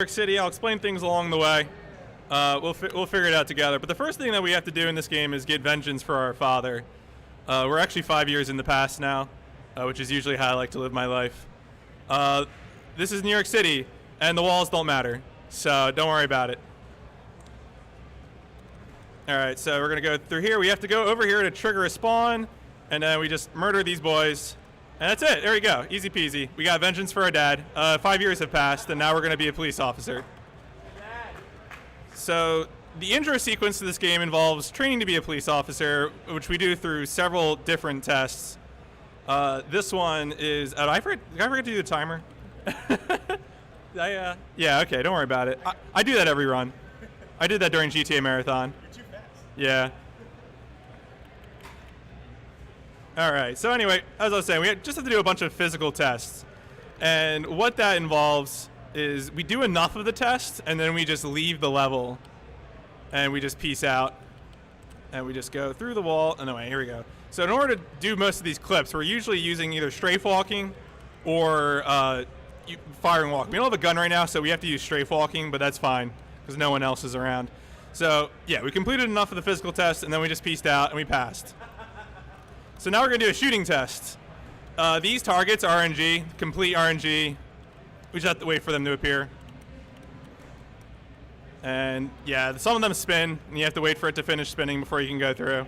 York City. I'll explain things along the way. We'll figure it out together. But the first thing that we have to do in this game is get vengeance for our father. We're actually 5 years in the past now, which is usually how I like to live my life. This is New York City, and the walls don't matter, so don't worry about it. All right, so we're gonna go through here. We have to go over here to trigger a spawn, and then we just murder these boys. And that's it. There we go. Easy peasy. We got vengeance for our dad. 5 years have passed, and now we're going to be a police officer. So the intro sequence to this game involves training to be a police officer, which we do through several different tests. This one is... Oh, did I forget to do the timer? Yeah, okay. Don't worry about it. I do that every run. I did that during GTA Marathon. You're too fast. Yeah. All right, so anyway, as I was saying, we just have to do a bunch of physical tests. And what that involves is we do enough of the tests, and then we just leave the level, and we just peace out, and we just go through the wall. Anyway, here we go. So in order to do most of these clips, we're usually using either strafe walking or firing walk. We don't have a gun right now, so we have to use strafe walking, but that's fine, because no one else is around. So yeah, we completed enough of the physical tests, and then we just peaced out, and we passed. So now we're going to do a shooting test. These targets, RNG, complete RNG. We just have to wait for them to appear. And yeah, some of them spin, and you have to wait for it to finish spinning before you can go through.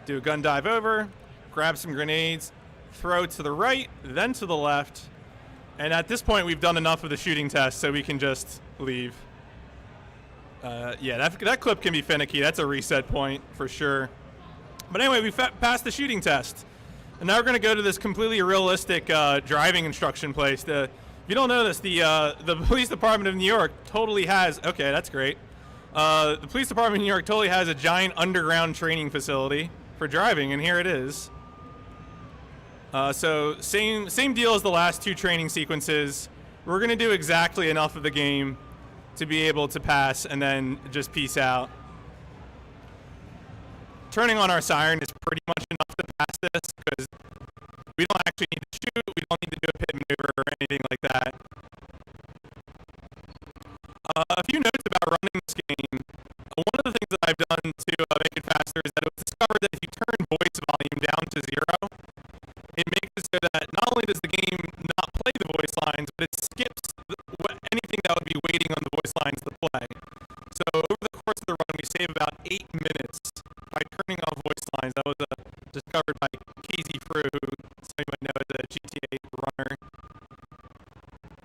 Do a gun dive over, grab some grenades, throw to the right, then to the left. And at this point, we've done enough of the shooting test, so we can just leave. Yeah, that clip can be finicky. That's a reset point for sure. But anyway, we passed the shooting test. And now we're going to go to this completely realistic driving instruction place. If you don't know this, the Police Department of New York totally has... Okay, that's great. The Police Department of New York totally has a giant underground training facility for driving, and here it is. So same deal as the last two training sequences. We're going to do exactly enough of the game to be able to pass and then just peace out. Turning on our siren is pretty much enough to pass this because we don't actually need to shoot, we don't need to do a pit maneuver or anything like that. A few notes about running this game. One of the things that I've done to make it faster is that it was discovered that if you turn voice volume down to 0, it makes it so that not only does the game not play the voice lines, but it skips anything that would be waiting on the voice lines to play. So over the course of the run, we save about 8 minutes by turning off voice lines. That was discovered by Casey Frew, who some of you might know as a GTA runner.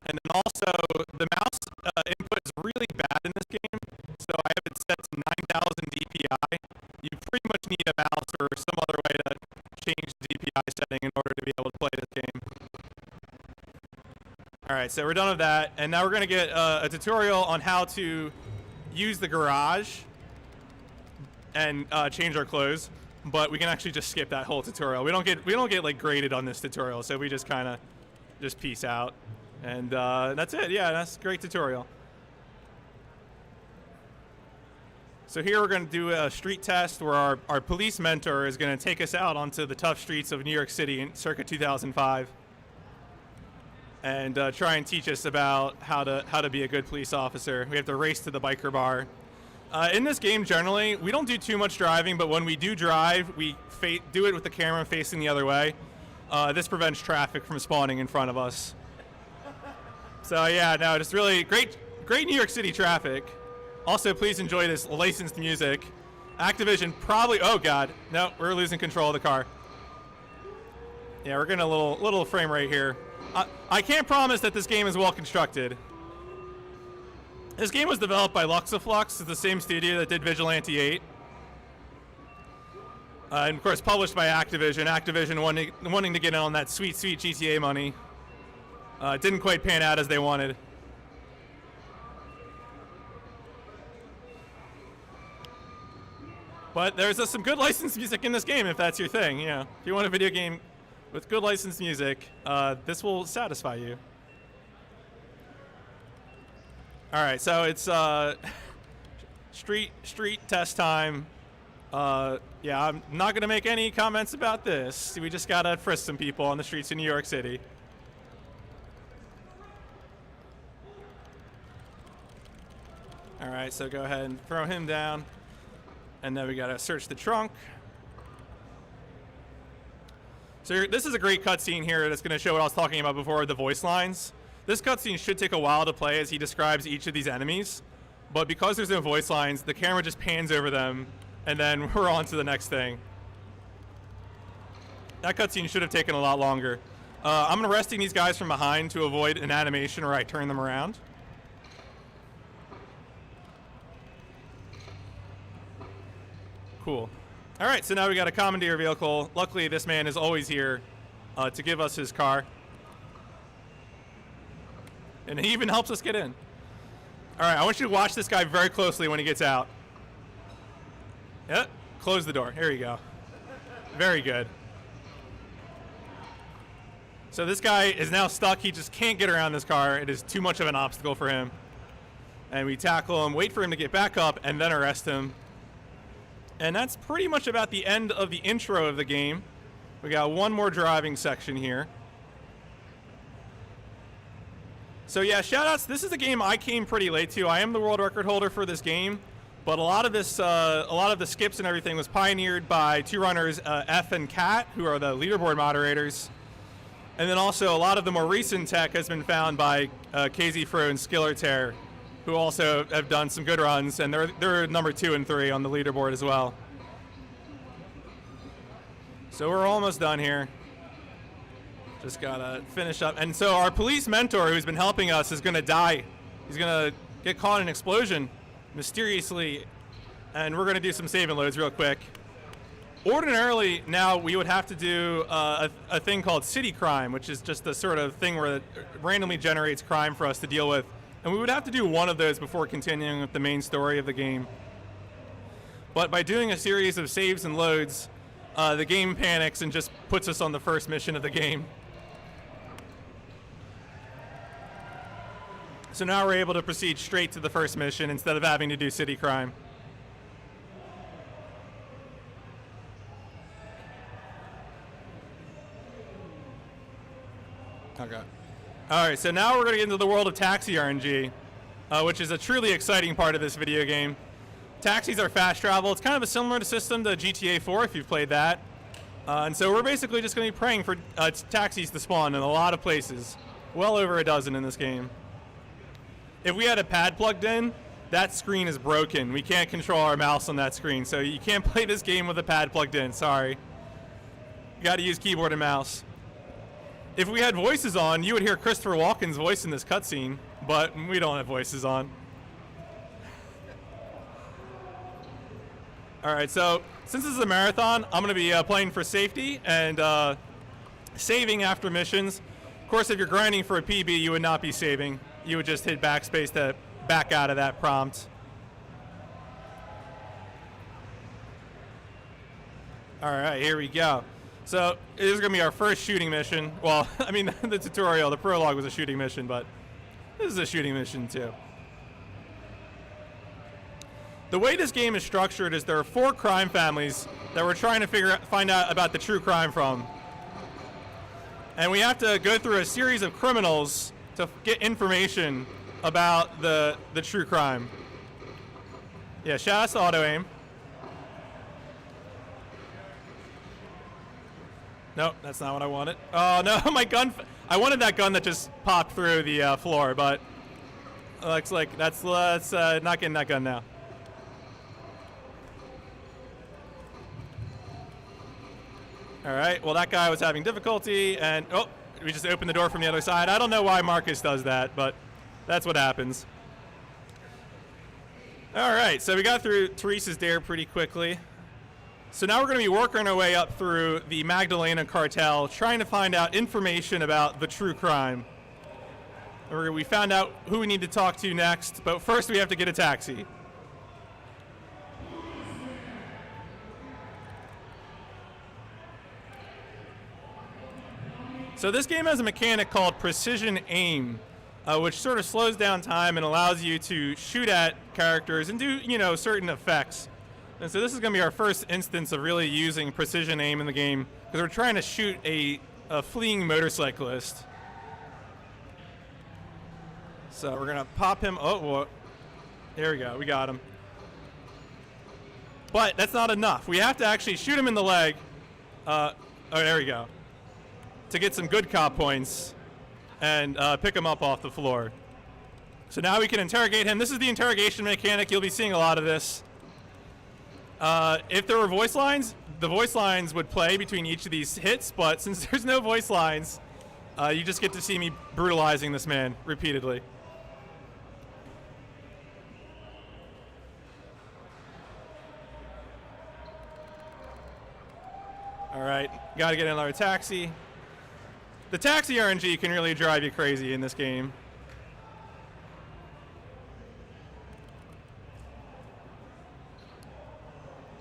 And then also, the mouse input is really bad in this game, so I have it set to 9,000 DPI. You pretty much need a mouse or some other way to change the DPI setting in order to be able to play this game. Alright, so we're done with that, and now we're going to get a tutorial on how to use the garage and change our clothes, but we can actually just skip that whole tutorial. We don't get like graded on this tutorial, so we just kind of just peace out, and that's it. Yeah, that's a great tutorial. So here we're going to do a street test where our police mentor is going to take us out onto the tough streets of New York City in circa 2005 and try and teach us about how to be a good police officer. We have to race to the biker bar. In this game, generally, we don't do too much driving, but when we do drive, we do it with the camera facing the other way. This prevents traffic from spawning in front of us. So yeah, no, just really great New York City traffic. Also, please enjoy this licensed music. Activision probably... Oh, God. No, we're losing control of the car. Yeah, we're getting a little frame rate here. I can't promise that this game is well constructed. This game was developed by Luxaflux. It's the same studio that did Vigilante 8. And, of course, published by Activision. Activision wanting to get in on that sweet, sweet GTA money. It didn't quite pan out as they wanted. But there's some good licensed music in this game if that's your thing. You know, if you want a video game with good licensed music, this will satisfy you. All right, so it's street test time. Yeah, I'm not gonna make any comments about this. We just gotta frisk some people on the streets of New York City. All right, so go ahead and throw him down. And then we got to search the trunk. So this is a great cutscene here that's going to show what I was talking about before, the voice lines. This cutscene should take a while to play as he describes each of these enemies. But because there's no voice lines, the camera just pans over them, and then we're on to the next thing. That cutscene should have taken a lot longer. I'm arresting these guys from behind to avoid an animation where I turn them around. Cool. All right, so now we got a commandeer vehicle. Luckily, this man is always here to give us his car. And he even helps us get in. All right, I want you to watch this guy very closely when he gets out. Yep, close the door. Here you go. Very good. So this guy is now stuck. He just can't get around this car. It is too much of an obstacle for him. And we tackle him, wait for him to get back up, and then arrest him. And that's pretty much about the end of the intro of the game. We got one more driving section here. So yeah, shoutouts. This is a game I came pretty late to. I am the world record holder for this game, but a lot of the skips and everything was pioneered by two runners, F and Cat, who are the leaderboard moderators. And then also a lot of the more recent tech has been found by KZ Fro and Skillertear, who also have done some good runs, and they're number 2 and 3 on the leaderboard as well. So we're almost done here. Just gotta finish up. And so our police mentor, who's been helping us, is gonna die. He's gonna get caught in an explosion mysteriously, and we're gonna do some save and loads real quick. Ordinarily, now we would have to do a thing called city crime, which is just the sort of thing where it randomly generates crime for us to deal with. And we would have to do one of those before continuing with the main story of the game. But by doing a series of saves and loads, the game panics and just puts us on the first mission of the game. So now we're able to proceed straight to the first mission instead of having to do city crime. Okay. All right, so now we're going to get into the world of taxi RNG, which is a truly exciting part of this video game. Taxis are fast travel. It's kind of a similar system to GTA 4 if you've played that. And so we're basically just going to be praying for taxis to spawn in a lot of places. Well over a dozen in this game. If we had a pad plugged in, that screen is broken. We can't control our mouse on that screen, so you can't play this game with a pad plugged in. Sorry. You got to use keyboard and mouse. If we had voices on, you would hear Christopher Walken's voice in this cutscene, but we don't have voices on. All right, so since this is a marathon, I'm going to be playing for safety and saving after missions. Of course, if you're grinding for a PB, you would not be saving. You would just hit backspace to back out of that prompt. All right, here we go. So this is going to be our first shooting mission. Well, I mean, the tutorial, the prologue was a shooting mission, but this is a shooting mission too. The way this game is structured is there are 4 crime families that we're trying to find out about the true crime from. And we have to go through a series of criminals to get information about the true crime. Yeah, shout out to auto aim. Nope, that's not what I wanted. Oh no, my gun! I wanted that gun that just popped through the floor, but looks like let's not getting that gun now. All right, well that guy was having difficulty, and oh, we just opened the door from the other side. I don't know why Marcus does that, but that's what happens. All right, so we got through Teresa's Dare pretty quickly. So now we're going to be working our way up through the Magdalena cartel, trying to find out information about the true crime. We found out who we need to talk to next, but first we have to get a taxi. So this game has a mechanic called precision aim, which sort of slows down time and allows you to shoot at characters and do, certain effects. And so this is going to be our first instance of really using precision aim in the game, because we're trying to shoot a fleeing motorcyclist. So we're going to pop him. Oh, well, There we go. We got him. But that's not enough. We have to actually shoot him in the leg. Oh, there we go. To get some good cop points and pick him up off the floor. So now we can interrogate him. This is the interrogation mechanic. You'll be seeing a lot of this. If there were voice lines, the voice lines would play between each of these hits, but since there's no voice lines, you just get to see me brutalizing this man repeatedly. All right, got to get another taxi. The taxi RNG can really drive you crazy in this game.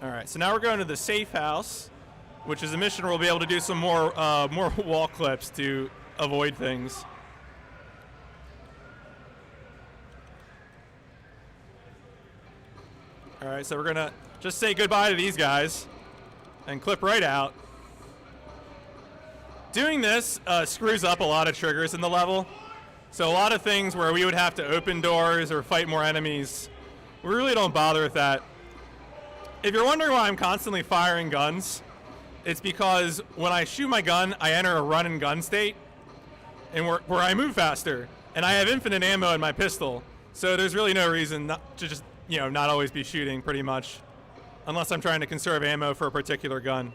All right, so now we're going to the safe house, which is a mission where we'll be able to do some more wall clips to avoid things. All right, so we're gonna just say goodbye to these guys and clip right out. Doing this screws up a lot of triggers in the level. So a lot of things where we would have to open doors or fight more enemies, we really don't bother with that. If you're wondering why I'm constantly firing guns, it's because when I shoot my gun, I enter a run and gun state, and where I move faster, and I have infinite ammo in my pistol. So there's really no reason not to just, not always be shooting pretty much, unless I'm trying to conserve ammo for a particular gun.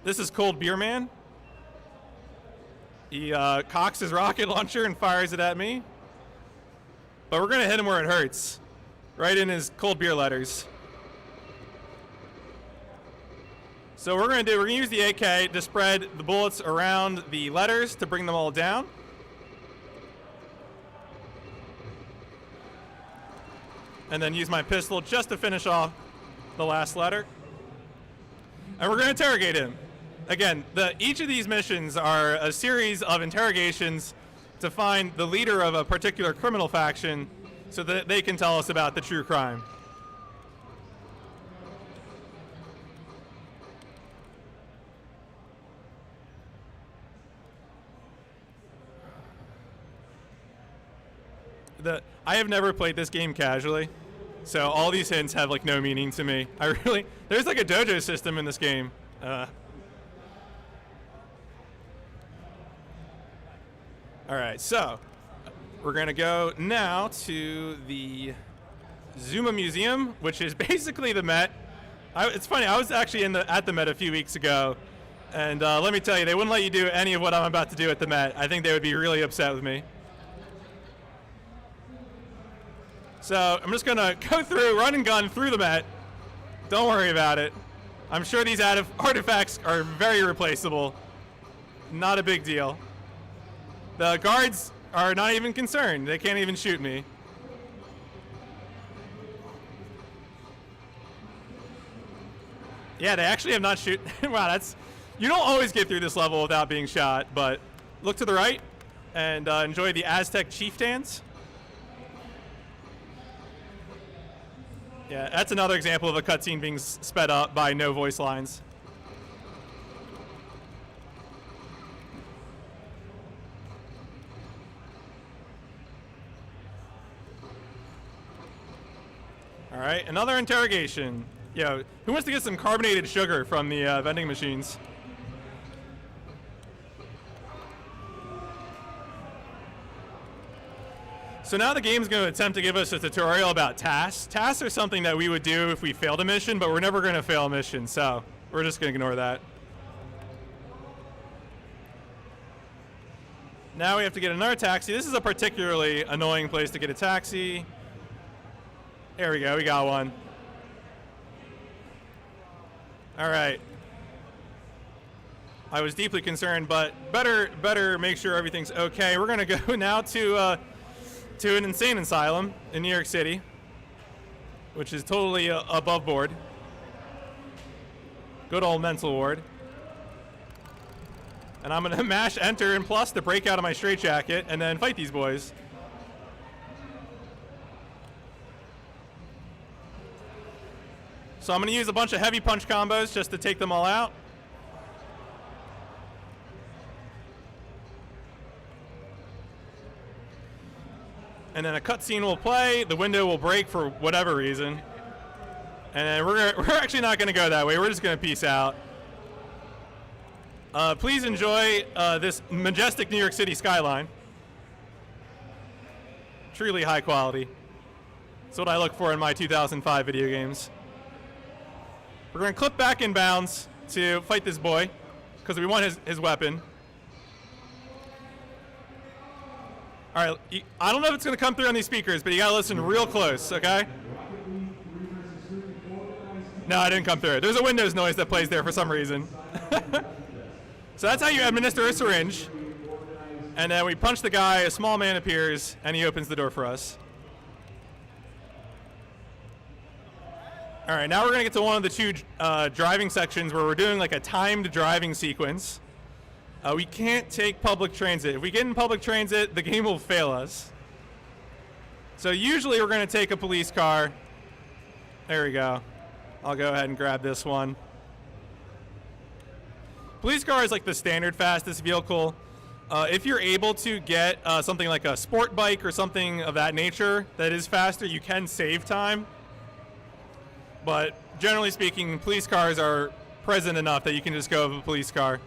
This is Cold Beer Man. He cocks his rocket launcher and fires it at me. But we're gonna hit him where it hurts. Right in his cold beer letters. So we're gonna use the AK to spread the bullets around the letters to bring them all down. And then use my pistol just to finish off the last letter. And we're gonna interrogate him. Again, each of these missions are a series of interrogations to find the leader of a particular criminal faction so that they can tell us about the true crime. I have never played this game casually, so all these hints have like no meaning to me. There's like a dojo system in this game. All right, so we're gonna go now to the Zuma Museum, which is basically the Met. It's funny, I was actually at the Met a few weeks ago, and let me tell you, they wouldn't let you do any of what I'm about to do at the Met. I think they would be really upset with me. So I'm just gonna go through, run and gun through the Met. Don't worry about it. I'm sure these artifacts are very replaceable. Not a big deal. The guards are not even concerned. They can't even shoot me. Yeah, they actually have not shoot. Wow, you don't always get through this level without being shot, but look to the right and enjoy the Aztec chief dance. Yeah, that's another example of a cutscene being sped up by no voice lines. All right, another interrogation. Yo, who wants to get some carbonated sugar from the vending machines? So now the game's going to attempt to give us a tutorial about tasks. Tasks are something that we would do if we failed a mission, but we're never going to fail a mission, so we're just going to ignore that. Now we have to get another taxi. This is a particularly annoying place to get a taxi. There we go, we got one. All right. I was deeply concerned, but better make sure everything's okay. We're gonna go now to an insane asylum in New York City, which is totally above board. Good old mental ward. And I'm gonna mash enter and plus to break out of my straitjacket and then fight these boys. So I'm going to use a bunch of heavy punch combos just to take them all out. and then a cutscene will play. The window will break for whatever reason, and then we're actually not going to go that way. We're just going to peace out. Please enjoy this majestic New York City skyline. Truly high quality. That's what I look for in my 2005 video games. We're going to clip back inbounds to fight this boy because we want his weapon. All right, I don't know if it's going to come through on these speakers, but you got to listen real close, okay? No, I didn't come through. There's a Windows noise that plays there for some reason. So that's how you administer a syringe. And then we punch the guy, a small man appears, and he opens the door for us. All right, now we're going to get to one of the two driving sections where we're doing like a timed driving sequence. We can't take public transit. If we get in public transit, the game will fail us. So usually we're going to take a police car. There we go. I'll go ahead and grab this one. Police car is like the standard fastest vehicle. If you're able to get something like a sport bike or something of that nature that is faster, you can save time. But generally speaking, police cars are present enough that you can just go with a police car.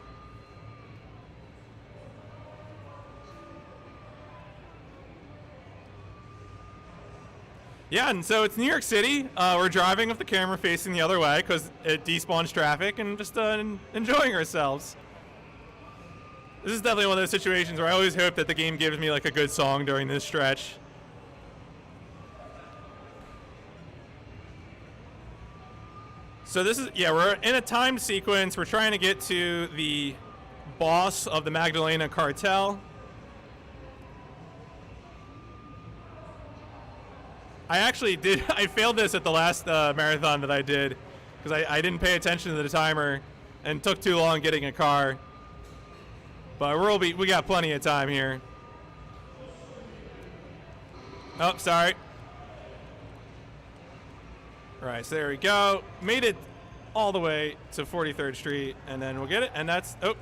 Yeah, and so it's New York City. We're driving with the camera facing the other way because it despawns traffic and just enjoying ourselves. This is definitely one of those situations where I always hope that the game gives me like a good song during this stretch. So this is, yeah, we're in a timed sequence. We're trying to get to the boss of the Magdalena cartel. I failed this at the last marathon that I did because I didn't pay attention to the timer and took too long getting a car. But we got plenty of time here. Oh, sorry. All right, so there we go. Made it all the way to 43rd Street, and then we'll get it. And that's, oh,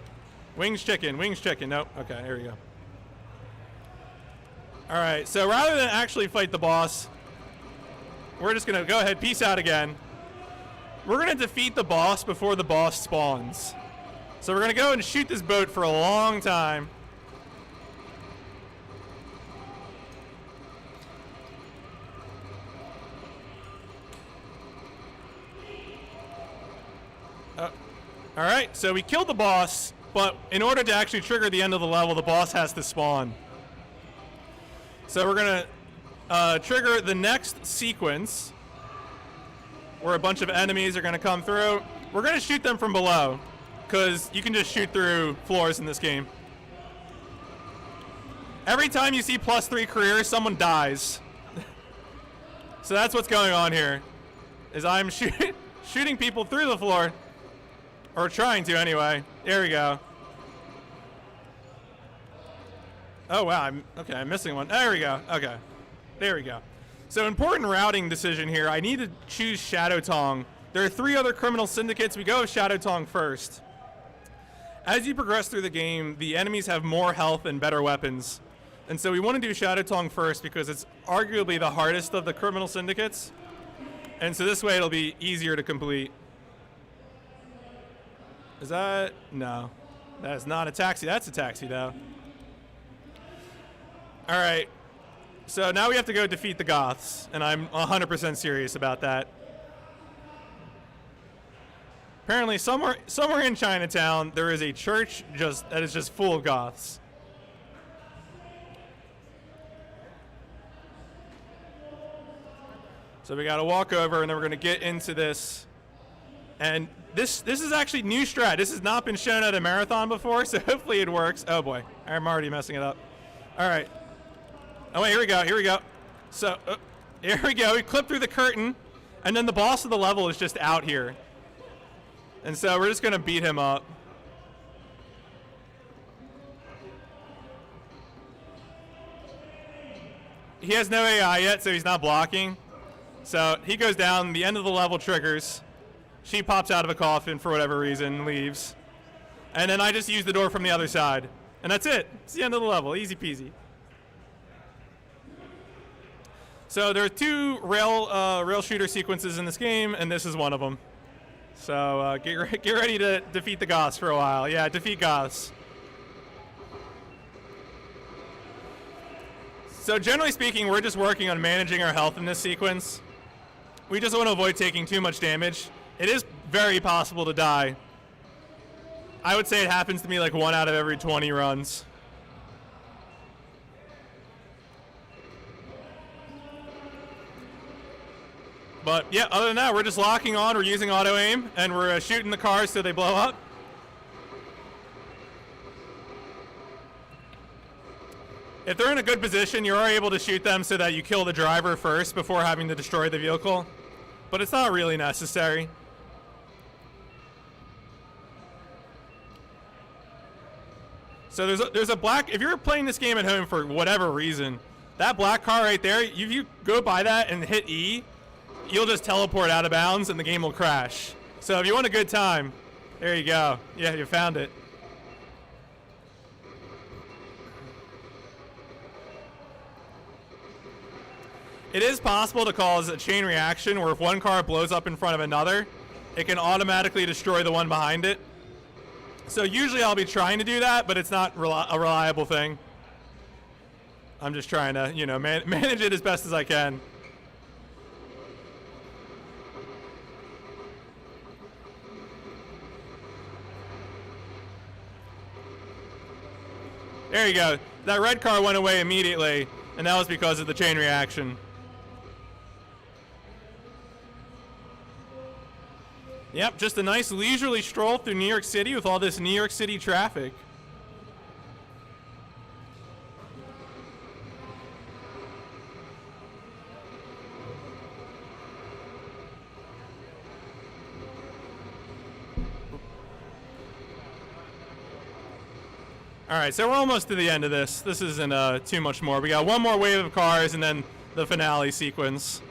wings chicken. Nope, okay, here we go. All right, so rather than actually fight the boss, we're just gonna go ahead, peace out again. We're gonna defeat the boss before the boss spawns. So we're gonna go and shoot this boat for a long time. All right, so we killed the boss, but in order to actually trigger the end of the level, the boss has to spawn. So we're gonna trigger the next sequence where a bunch of enemies are gonna come through. We're gonna shoot them from below because you can just shoot through floors in this game. Every time you see +3 career, someone dies. So that's what's going on here, is I'm shooting people through the floor. Or trying to, anyway. There we go. Oh, wow. I'm missing one. There we go. Okay. There we go. So important routing decision here. I need to choose Shadow Tong. There are 3 other criminal syndicates. We go with Shadow Tong first. As you progress through the game, the enemies have more health and better weapons. And so we want to do Shadow Tong first because it's arguably the hardest of the criminal syndicates. And so this way it'll be easier to complete. Is that? No. That is not a taxi. That's a taxi, though. All right. So now we have to go defeat the Goths, and I'm 100% serious about that. Apparently, somewhere in Chinatown, there is a church that is just full of Goths. So we got to walk over, and then we're going to get into this. And this is actually new strat. This has not been shown at a marathon before, so hopefully it works. Oh boy, I'm already messing it up. All right. Oh wait, here we go. So here we go. We clip through the curtain, and then the boss of the level is just out here. And so we're just gonna beat him up. He has no AI yet, so he's not blocking. So he goes down, the end of the level triggers. She pops out of a coffin for whatever reason, leaves. And then I just use the door from the other side. And that's it. It's the end of the level. Easy peasy. So there are two rail shooter sequences in this game, and this is one of them. So get ready to defeat the Goths for a while. Yeah, defeat Goths. So generally speaking, we're just working on managing our health in this sequence. We just want to avoid taking too much damage. It is very possible to die. I would say it happens to me like 1 out of every 20 runs. But yeah, other than that, we're just locking on, we're using auto aim, and we're shooting the cars so they blow up. If they're in a good position, you are able to shoot them so that you kill the driver first before having to destroy the vehicle. But it's not really necessary. So there's a black, if you're playing this game at home for whatever reason, that black car right there, if you go by that and hit E, you'll just teleport out of bounds and the game will crash. So if you want a good time, there you go. Yeah, you found it. It is possible to cause a chain reaction where if one car blows up in front of another, it can automatically destroy the one behind it. So usually I'll be trying to do that, but it's not a reliable thing. I'm just trying to, you know, manage it as best as I can. There you go. That red car went away immediately, and that was because of the chain reaction. Yep, just a nice leisurely stroll through New York City with all this New York City traffic. All right, so we're almost to the end of this. This isn't too much more. We got one more wave of cars and then the finale sequence.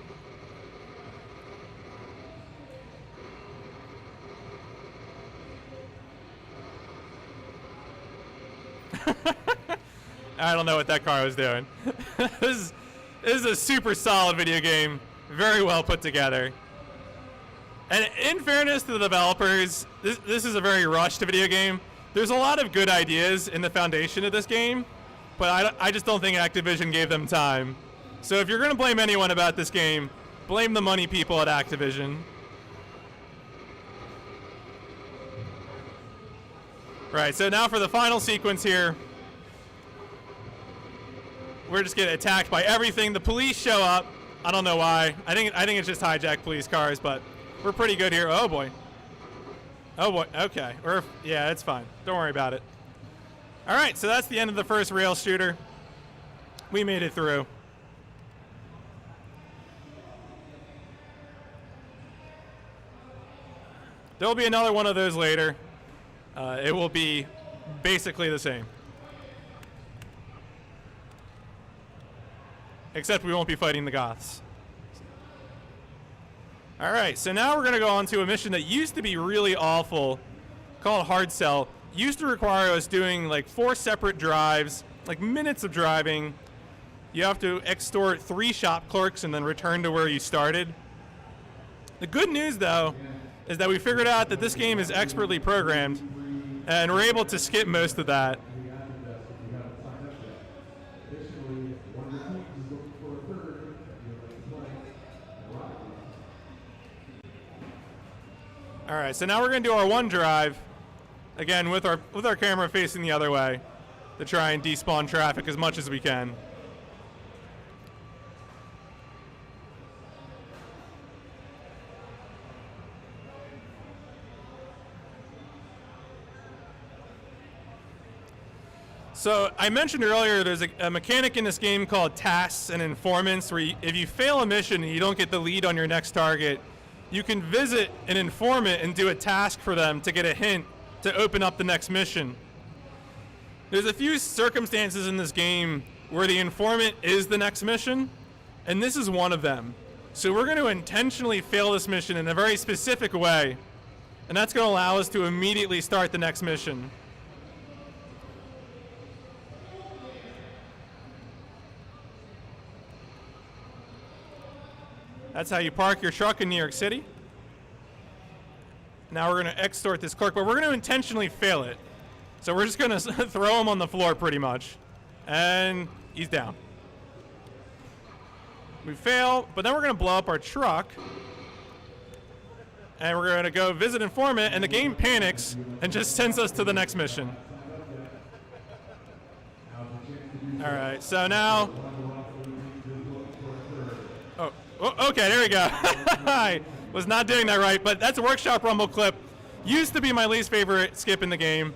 I don't know what that car was doing. This is a super solid video game. Very well put together. And in fairness to the developers, this is a very rushed video game. There's a lot of good ideas in the foundation of this game, but I just don't think Activision gave them time. So if you're going to blame anyone about this game, blame the money people at Activision. Right, so now for the final sequence here. We're just getting attacked by everything. The police show up. I don't know why. I think it's just hijacked police cars, but we're pretty good here. Oh boy. Oh boy. Okay. Yeah, it's fine. Don't worry about it. All right, so that's the end of the first rail shooter. We made it through. There'll be another one of those later. It will be basically the same. Except we won't be fighting the Goths. All right, so now we're going to go on to a mission that used to be really awful, called Hard Sell. Used to require us doing like 4 separate drives, like minutes of driving. You have to extort 3 shop clerks and then return to where you started. The good news, though, is that we figured out that this game is expertly programmed, and we're able to skip most of that. All right, so now we're going to do our one drive, again with our camera facing the other way, to try and despawn traffic as much as we can. So I mentioned earlier there's a mechanic in this game called tasks and informants where if you fail a mission and you don't get the lead on your next target, you can visit an informant and do a task for them to get a hint to open up the next mission. There's a few circumstances in this game where the informant is the next mission, and this is one of them. So we're going to intentionally fail this mission in a very specific way, and that's going to allow us to immediately start the next mission. That's how you park your truck in New York City. Now we're going to extort this clerk, but we're going to intentionally fail it. So we're just going to throw him on the floor pretty much. And he's down. We fail, but then we're going to blow up our truck. And we're going to go visit informant, and the game panics and just sends us to the next mission. All right, so now... Oh, okay, there we go. I was not doing that right, but that's a Workshop Rumble clip. Used to be my least favorite skip in the game.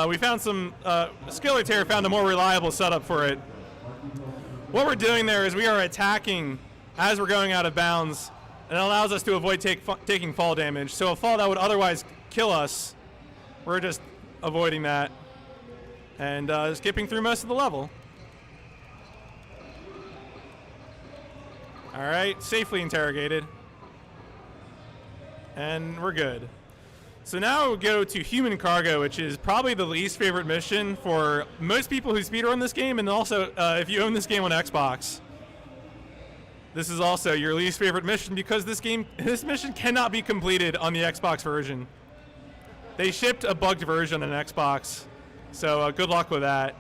We found some... Skiller Terror found a more reliable setup for it. What we're doing there is we are attacking as we're going out of bounds, and it allows us to avoid taking fall damage. So a fall that would otherwise kill us, we're just avoiding that and skipping through most of the level. All right, safely interrogated. And we're good. So now we'll go to Human Cargo, which is probably the least favorite mission for most people who speedrun this game, and also if you own this game on Xbox. This is also your least favorite mission because this mission cannot be completed on the Xbox version. They shipped a bugged version on Xbox, so good luck with that.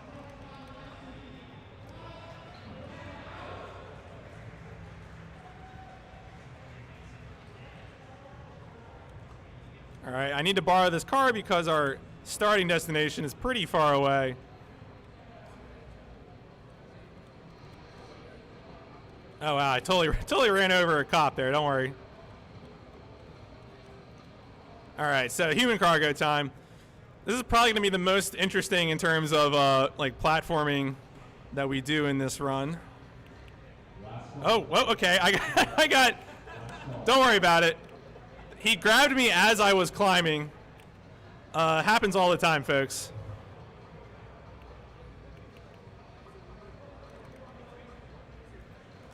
All right, I need to borrow this car because our starting destination is pretty far away. Oh wow, I totally ran over a cop there, don't worry. All right, so Human Cargo time. This is probably gonna be the most interesting in terms of like platforming that we do in this run. Oh, well, okay, I got, don't worry about it. He grabbed me as I was climbing. Happens all the time, folks.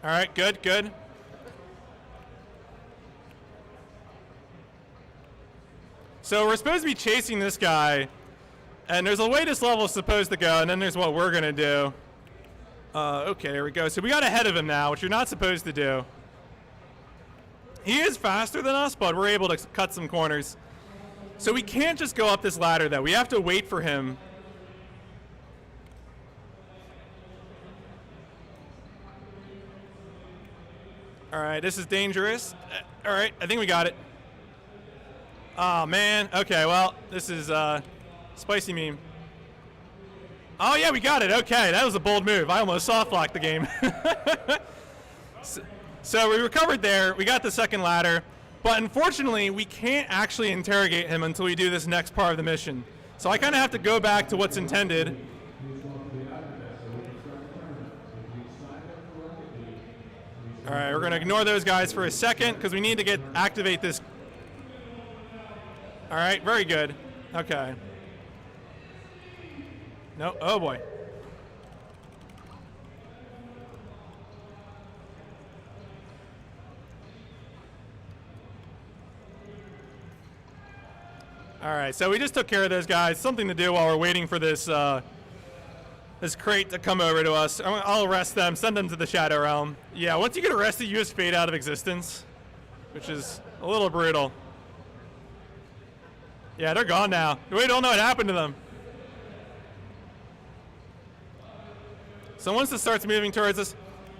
All right, good, good. So we're supposed to be chasing this guy, and there's a way this level is supposed to go, and then there's what we're gonna do. Okay, there we go. So we got ahead of him now, which you're not supposed to do. He is faster than us, but we're able to cut some corners. So we can't just go up this ladder, though. We have to wait for him. All right, this is dangerous. All right, I think we got it. Oh, man. Okay, well, this is spicy meme. Oh, yeah, we got it. Okay, that was a bold move. I almost soft-locked the game. So we recovered there. We got the second ladder. But unfortunately, we can't actually interrogate him until we do this next part of the mission. So I kind of have to go back to what's intended. All right, we're going to ignore those guys for a second because we need to activate this. All right, very good. Okay. No, oh boy. All right, so we just took care of those guys. Something to do while we're waiting for this this crate to come over to us. I'll arrest them, send them to the Shadow Realm. Yeah, once you get arrested, you just fade out of existence, which is a little brutal. Yeah, they're gone now. We don't know what happened to them. So once this starts moving towards us,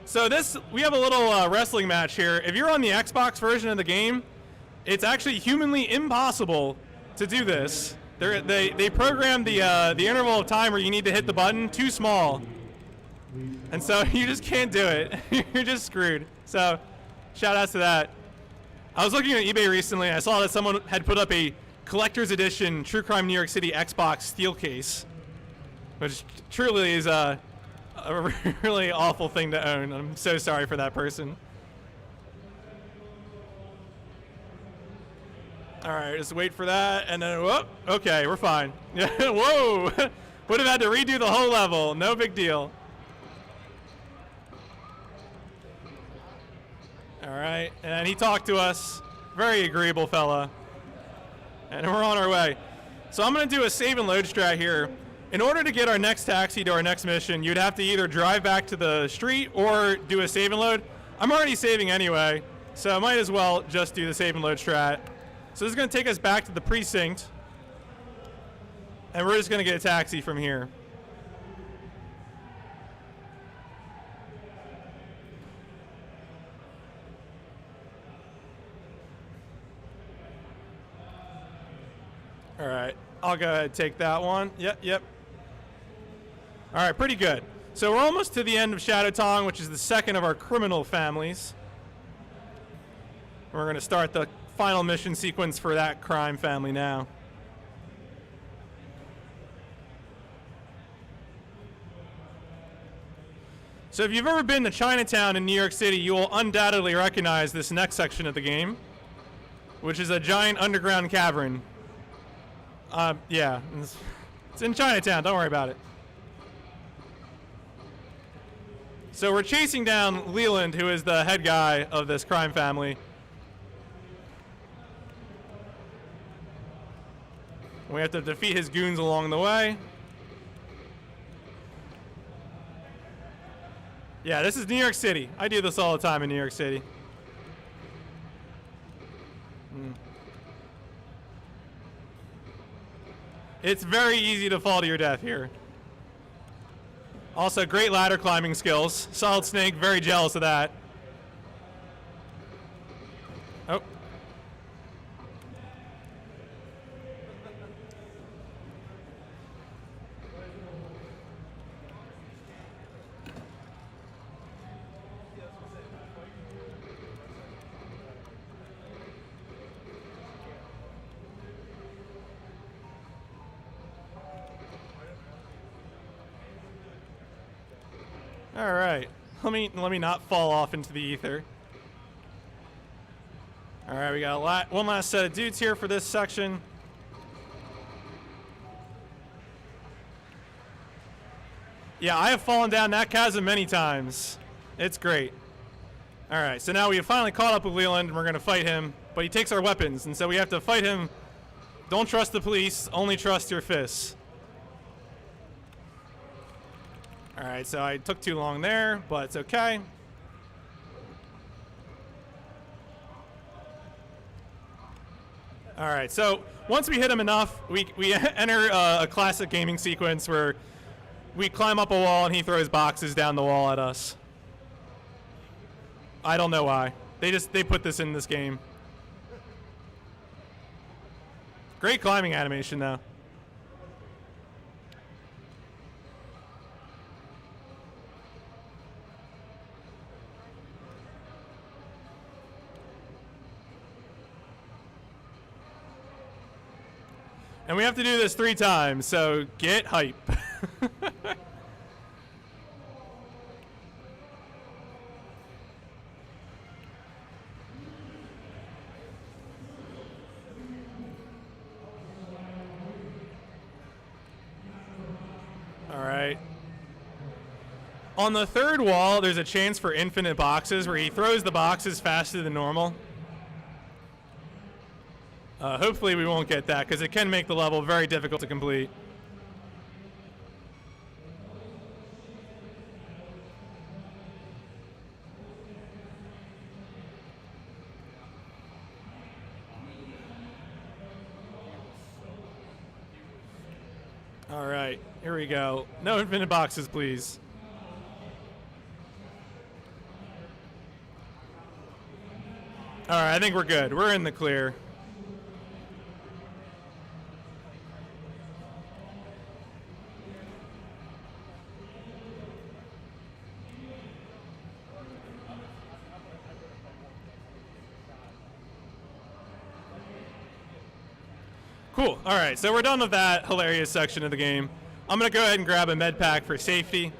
so we have a little wrestling match here. If you're on the Xbox version of the game, it's actually humanly impossible to do this. They programmed the interval of time where you need to hit the button too small, and so you just can't do it. You're just screwed. So shout outs to that. I was looking at eBay recently and I saw that someone had put up a collector's edition True Crime New York City Xbox steel case, which truly is a really awful thing to own. I'm so sorry for that person. All right, just wait for that, and then, whoop, okay, we're fine. Whoa, would have had to redo the whole level, no big deal. All right, and he talked to us, very agreeable fella, and we're on our way. So I'm gonna do a save and load strat here. In order to get our next taxi to our next mission, you'd have to either drive back to the street or do a save and load. I'm already saving anyway. So I might as well just do the save and load strat. So this is going to take us back to the precinct. And we're just going to get a taxi from here. All right, I'll go ahead and take that one. Yep. All right, pretty good. So we're almost to the end of Shadow Tong, which is the second of our criminal families. We're going to start the final mission sequence for that crime family now. So if you've ever been to Chinatown in New York City, you will undoubtedly recognize this next section of the game, which is a giant underground cavern. Yeah, it's in Chinatown, don't worry about it. So we're chasing down Leland, who is the head guy of this crime family. We have to defeat his goons along the way. Yeah, this is New York City. I do this all the time in New York City. It's very easy to fall to your death here. Also, great ladder climbing skills. Solid Snake, very jealous of that. Oh. All right, let me not fall off into the ether. All right, we got one last set of dudes here for this section. Yeah, I have fallen down that chasm many times. It's great. All right, so now we have finally caught up with Leland, and we're gonna fight him, but he takes our weapons, and so we have to fight him. Don't trust the police, only trust your fists. All right, so I took too long there, but it's okay. All right, so once we hit him enough, we enter a classic gaming sequence where we climb up a wall and he throws boxes down the wall at us. I don't know why. They put this in this game. Great climbing animation though. And we have to do this 3 times, so get hype. All right. On the 3rd wall, there's a chance for infinite boxes where he throws the boxes faster than normal. Hopefully we won't get that because it can make the level very difficult to complete. All right, here we go. No infinite boxes, please. All right, I think we're good. We're in the clear. Cool. All right, so we're done with that hilarious section of the game. I'm going to go ahead and grab a med pack for safety.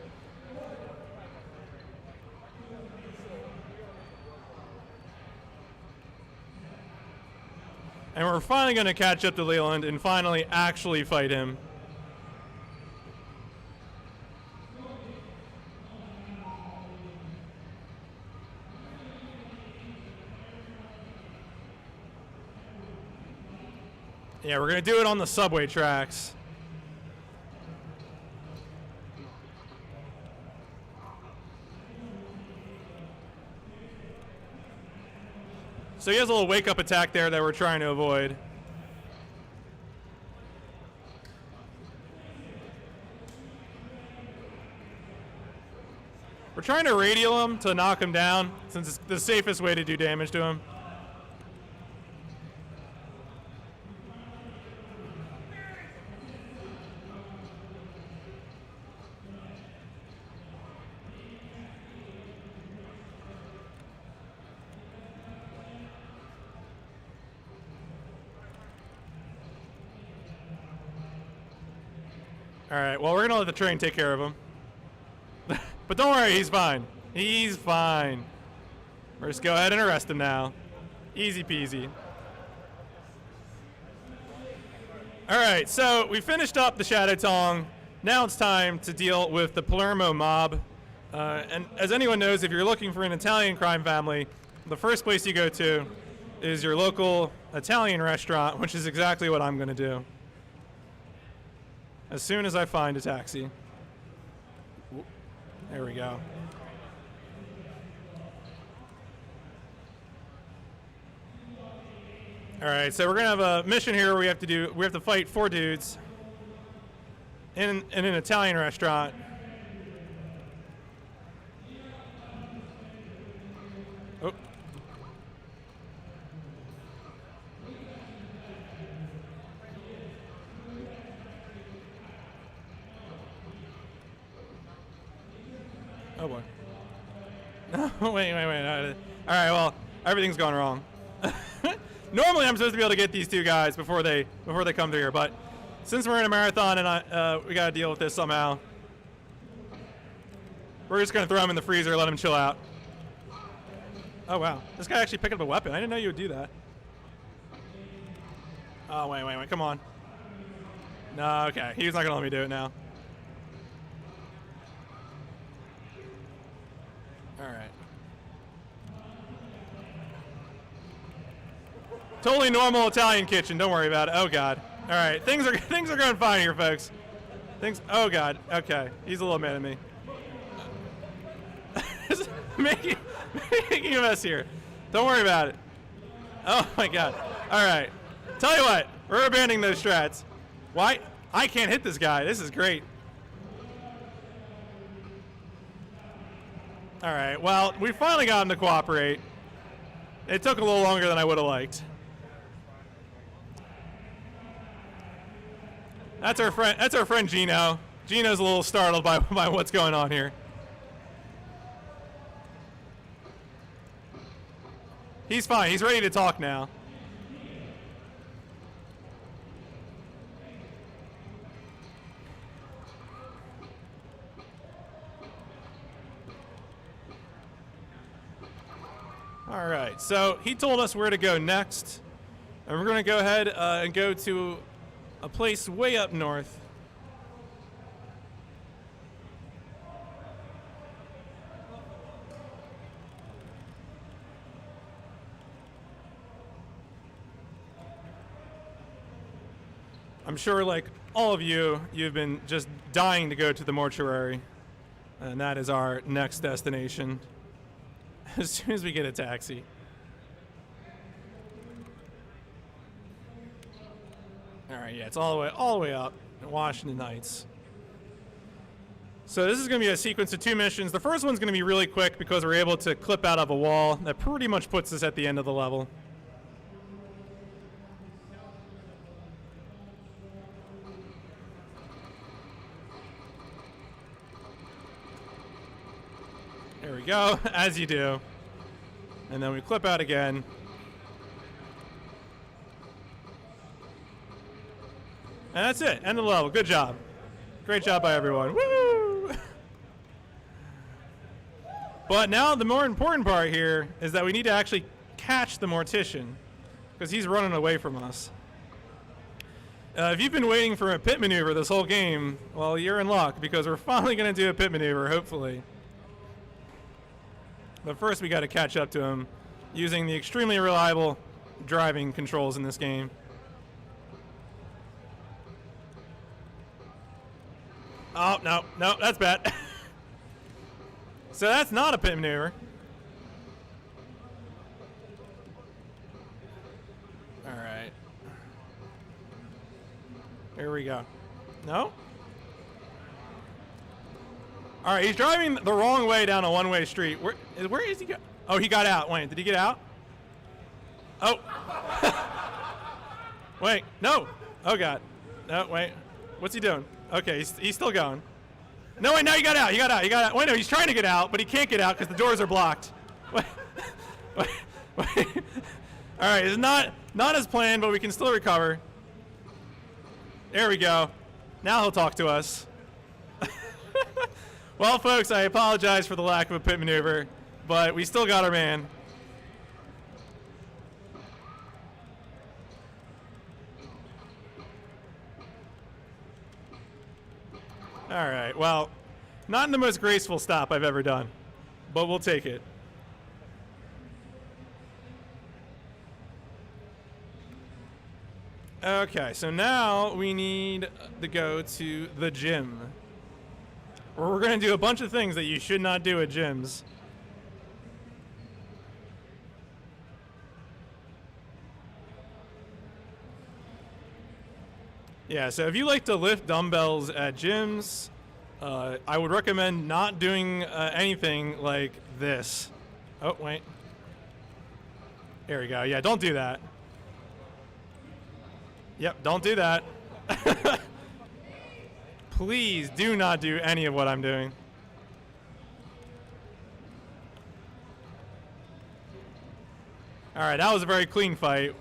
And we're finally going to catch up to Leland and finally actually fight him. Yeah, we're going to do it on the subway tracks. So he has a little wake-up attack there that we're trying to avoid. We're trying to radial him to knock him down, since it's the safest way to do damage to him. All right, well, we're going to let the train take care of him. But don't worry, he's fine. He's fine. We're just go ahead and arrest him now. Easy peasy. All right, so we finished up the Shadow Tong. Now it's time to deal with the Palermo mob. And as anyone knows, if you're looking for an Italian crime family, the first place you go to is your local Italian restaurant, which is exactly what I'm going to do. As soon as I find a taxi. There we go. All right, so we're gonna have a mission here where we have to fight 4 dudes in an Italian restaurant. Oh. Oh boy. No, wait. All right, well, everything's gone wrong. Normally, I'm supposed to be able to get these 2 guys before they come through here, but since we're in a marathon and we gotta deal with this somehow, we're just gonna throw him in the freezer, let him chill out. Oh wow, this guy actually picked up a weapon. I didn't know you would do that. Oh wait, come on. No, okay, he's not gonna let me do it now. All right. Totally normal Italian kitchen. Don't worry about it. Oh God. All right. Things are going fine here, folks. Oh God. Okay. He's a little mad at me. making a mess here. Don't worry about it. Oh my God. All right. Tell you what. We're abandoning those strats. Why? I can't hit this guy. This is great. All right. Well, we finally got him to cooperate. It took a little longer than I would have liked. That's our friend Gino. Gino's a little startled by what's going on here. He's fine. He's ready to talk now. All right, so he told us where to go next, and we're going to go ahead and go to a place way up north. I'm sure, like all of you, you've been just dying to go to the mortuary, and that is our next destination. As soon as we get a taxi. All right, yeah, it's all the way up in Washington Heights. So this is going to be a sequence of 2 missions. The first one's going to be really quick because we're able to clip out of a wall. That pretty much puts us at the end of the level. There we go, as you do. And then we clip out again. And that's it, end of the level, good job. Great job by everyone, woo! But now the more important part here is that we need to actually catch the mortician, because he's running away from us. If you've been waiting for a pit maneuver this whole game, well, you're in luck, because we're finally gonna do a pit maneuver, hopefully. But first we got to catch up to him using the extremely reliable driving controls in this game. Oh, no, that's bad. So that's not a pit maneuver. Here we go. No? All right, he's driving the wrong way down a one-way street. Where is he go? Oh, he got out. Wait, did he get out? Oh. Wait, no. Oh, God. No, wait. What's he doing? Okay, he's still going. No, wait, no, he got out. He got out. He got out. Wait, no, he's trying to get out, but he can't get out because the doors are blocked. Wait. Wait. All right, it's not as planned, but we can still recover. There we go. Now he'll talk to us. Well, folks, I apologize for the lack of a pit maneuver, but we still got our man. All right, well, not the most graceful stop I've ever done, but we'll take it. Okay, so now we need to go to the gym, where we're going to do a bunch of things that you should not do at gyms. Yeah, so if you like to lift dumbbells at gyms, I would recommend not doing anything like this. Oh, wait. There we go. Yeah, don't do that. Yep, don't do that. Please do not do any of what I'm doing. All right, that was a very clean fight,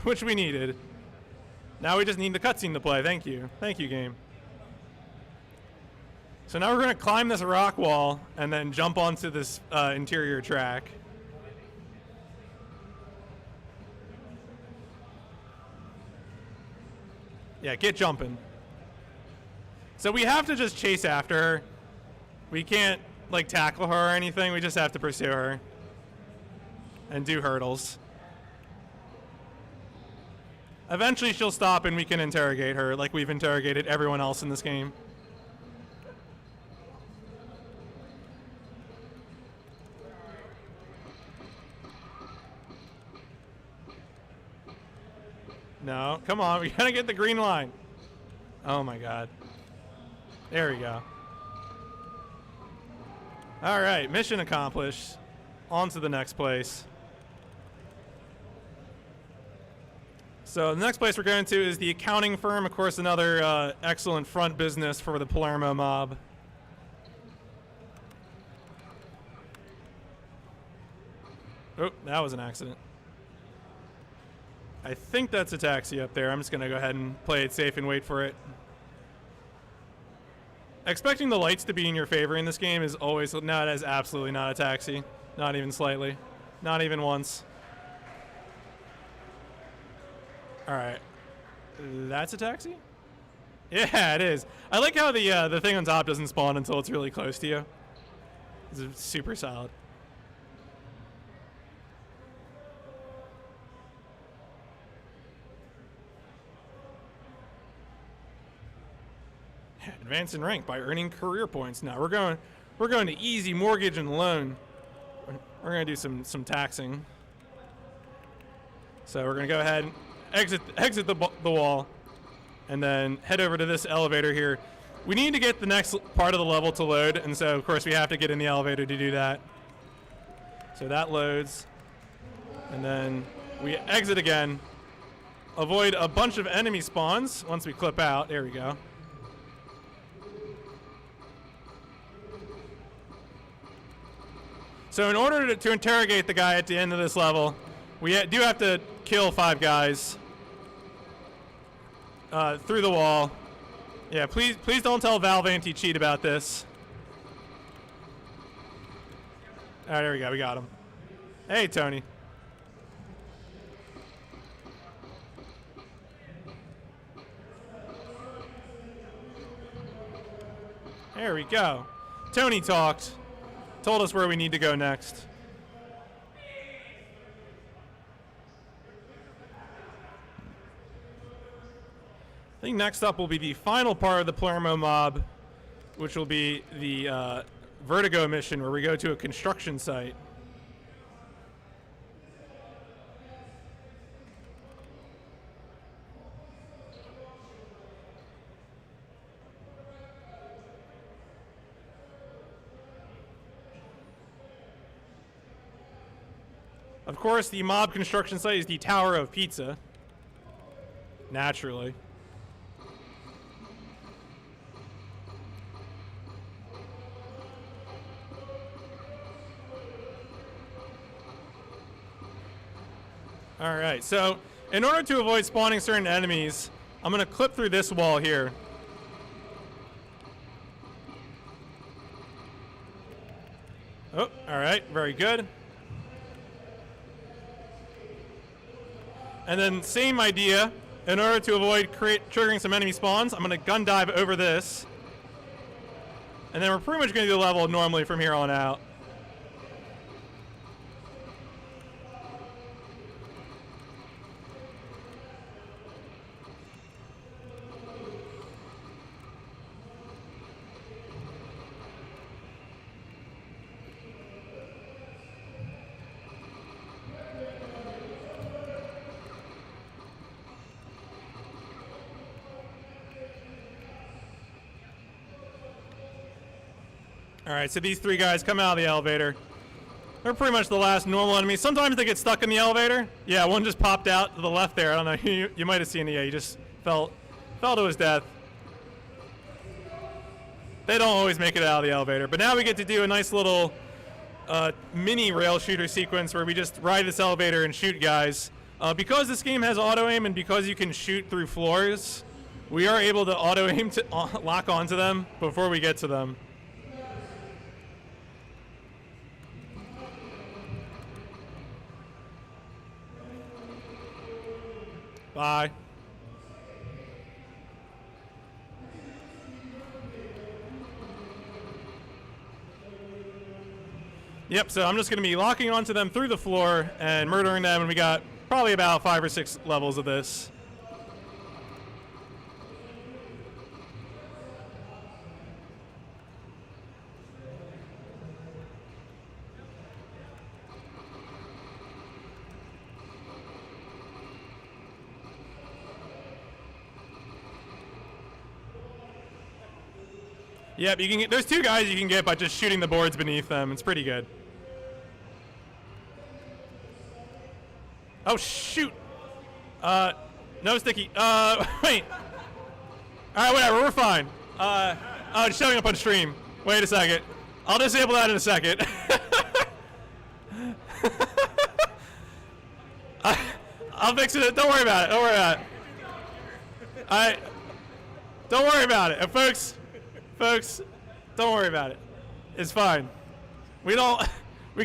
which we needed. Now we just need the cutscene to play. Thank you. Thank you, game. So now we're going to climb this rock wall and then jump onto this interior track. Yeah, get jumping. So we have to just chase after her. We can't, like, tackle her or anything. We just have to pursue her and do hurdles. Eventually she'll stop and we can interrogate her like we've interrogated everyone else in this game. No, come on, we gotta get the green line. Oh my God. There we go. All right, mission accomplished. On to the next place. So the next place we're going to is the accounting firm. Of course, another excellent front business for the Palermo mob. Oh, that was an accident. I think that's a taxi up there. I'm just going to go ahead and play it safe and wait for it. Expecting the lights to be in your favor in this game is always not as absolutely not a taxi. Not even slightly. Not even once. All right. That's a taxi? Yeah, it is. I like how the thing on top doesn't spawn until it's really close to you. It's super solid. Advance in rank by earning career points. Now we're going to easy mortgage and loan. We're going to do some taxing. So we're going to go ahead and exit the wall and then head over to this elevator here. We need to get the next part of the level to load, and so of course we have to get in the elevator to do that. So that loads, and then we exit again. Avoid a bunch of enemy spawns once we clip out. There we go. So in order to interrogate the guy at the end of this level, we do have to kill 5 guys through the wall. Yeah, please don't tell Valve anti-cheat about this. All right, there we go. We got him. Hey, Tony. There we go. Tony talked. Told us where we need to go next. I think next up will be the final part of the Palermo mob, which will be the Vertigo mission, where we go to a construction site. Of course, the mob construction site is the Tower of Pizza. Naturally. All right, so in order to avoid spawning certain enemies, I'm going to clip through this wall here. Oh, all right, very good. And then same idea, in order to avoid triggering some enemy spawns, I'm going to gun dive over this. And then we're pretty much going to do the level normally from here on out. All right, so these three guys come out of the elevator. They're pretty much the last normal enemies. Sometimes they get stuck in the elevator. Yeah, one just popped out to the left there. I don't know. You might have seen it. Yeah, he just fell to his death. They don't always make it out of the elevator. But now we get to do a nice little mini rail shooter sequence where we just ride this elevator and shoot guys. Because this game has auto aim and because you can shoot through floors, we are able to auto aim to lock onto them before we get to them. Bye. Yep, so I'm just going to be locking onto them through the floor and murdering them, and we got probably about 5 or 6 levels of this. Yep, you can get, there's 2 guys you can get by just shooting the boards beneath them. It's pretty good. Oh, shoot. No sticky. Wait. All right, whatever, we're fine. Oh, it's showing up on stream. Wait a second. I'll disable that in a second. I'll fix it. Don't worry about it. Don't worry about it. All right. Don't worry about it. Folks, don't worry about it. It's fine. We